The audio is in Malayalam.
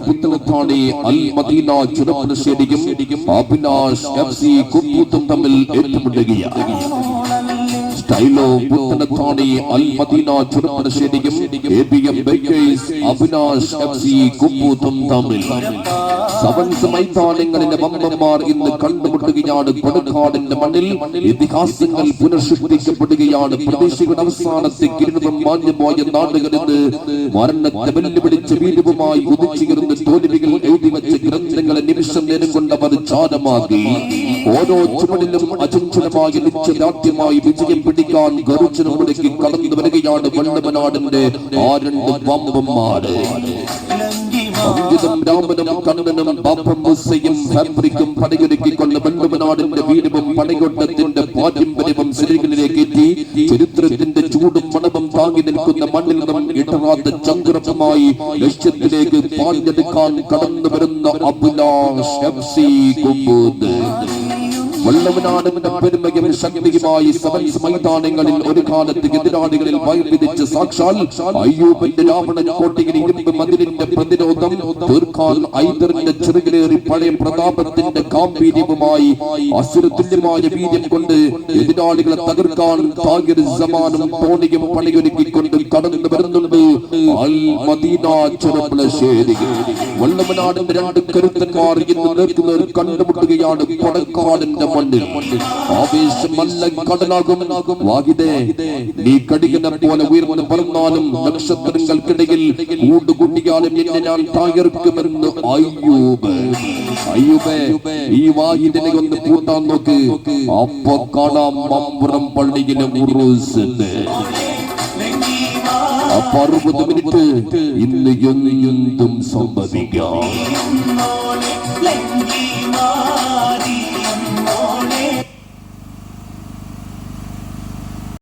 പുത്തനത്താണി അൽ മദീന ചുരപ്പുഴശ്ശേരിയും അഭിലാഷ് FC കുമ്പൂത്തും തമ്മിൽ ഏറ്റുമുട്ടുകയാണ്. സ്റ്റൈലോ പുത്തനത്താണി അൽ മദീന ചുരപ്പുഴശ്ശേരിയും ABM ബൈക്കേഴ്സ് അഭിലാഷ് FC കുമ്പൂത്തും തമ്മിൽ സവൻസ് മൈതാനങ്ങളിലെ വമ്പന്മാർ ഇന്ന് കണ്ടുമുട്ടുകയാണ്. കൊടക്കാടിന്റെ മണ്ണിൽ ഇതിഹാസങ്ങൾ പുനഃസൃഷ്ടിക്കപ്പെടുകയാണ്. പ്രതീക്ഷയുടെ അവസാനത്തെ കിരീടം മാഞ്ഞുപോയ നാടുകളിൽ മരണത്തെ വെല്ലുവിളിച്ച് വീര്യവുമായി ഉദിച്ചുയർന്ന് തോൽവികൾ എഴുതിവെച്ച ഗ്രന്ഥങ്ങളെ നിമിഷം നേരം കൊണ്ടവർ ചാരമാക്കി. ഓരോ ചുവടിലും അചഞ്ചലമായ നിശ്ചയദാർഢ്യമായി വിജയം പിടിക്കാൻ ഗർജനം മുടക്കി കടന്നു വരികയാണ് വള്ളവനാടിന്റെ ആ രണ്ട് വമ്പന്മാര്. രാമനും കണ്ണനും പാപ്പൻ മൂസയും ഫാബ്രിക്കും പടയൊരുക്കിക്കൊണ്ട് വള്ളവനാടിന്റെ വീരവും പടയോട്ടത്തിന്റെ പാരമ്പര്യവും ശരീരങ്ങളിലേക്ക് എത്തി ചരിത്രത്തിന്റെ ചൂടും മണവും താങ്ങി നിൽക്കുന്ന മണ്ണിൽ നിന്നും ഇടറാത്ത ചങ്കുറപ്പുമായി ലക്ഷ്യത്തിലേക്ക് പാഞ്ഞെടുക്കാൻ കടന്നു വരുന്ന അഭിലാഷ് FC കുമ്പൂത്ത്. വള്ളവനാടിന്റെ പെരുമയും ശക്തിയുമായി സവൻസ് മൈതാനങ്ങളിൽ ഒരു കാലത്ത് എതിരാളികളിൽ വൈവിധിച്ച സാക്ഷാൽ അയ്യൂബിന്റെ രാവണ കോട്ടയിൽ ഇരുമ്പ് മതിലിന്റെ പ്രതിരോധം തീർക്കാൻ ഐദറിന്റെ ചെറുകിലേറി പഴയ പ്രതാപത്തിന്റെ ഗാംഭീര്യവുമായി അസുരതുല്യമായ വീര്യം കൊണ്ട് എതിരാളികളെ തകർക്കാൻ താഹിർ സമാനും തോണിയും പണിയൊരുക്കിക്കൊണ്ട് കടന്നു വരുന്നുണ്ട് അൽ മദീന ചുരപ്പുഴശ്ശേരി. വള്ളവനാടിന്റെ രണ്ട് കരുത്തന്മാർ ഇന്ന് നേർക്കുനേർ കണ്ടുമുട്ടുകയാണ് കൊടക്കാടിന്റെ മണ്ണിൽ. ആവേശമല്ല കടലാകും വാഹിദേ, നീ കടികനെ പോലെ ഉയർന്നു പറഞ്ഞാലും നക്ഷത്രങ്ങൾക്കിടയിൽ കൂടുകൂട്ടിയാലും എന്നെ ഞാൻ തകർക്കുമെന്ന് അയ്യൂബ്. അയ്യൂബേ, ഈ വാഹിദിനെ ഒന്ന് കൂട്ടാൻ നോക്ക്, അപ്പൊ കാണാം മമ്പുറം പള്ളിയിലെ ഉറൂസ്. 60 മിനിറ്റ് ഇന്ന് എന്തും സംഭവിക്കാം.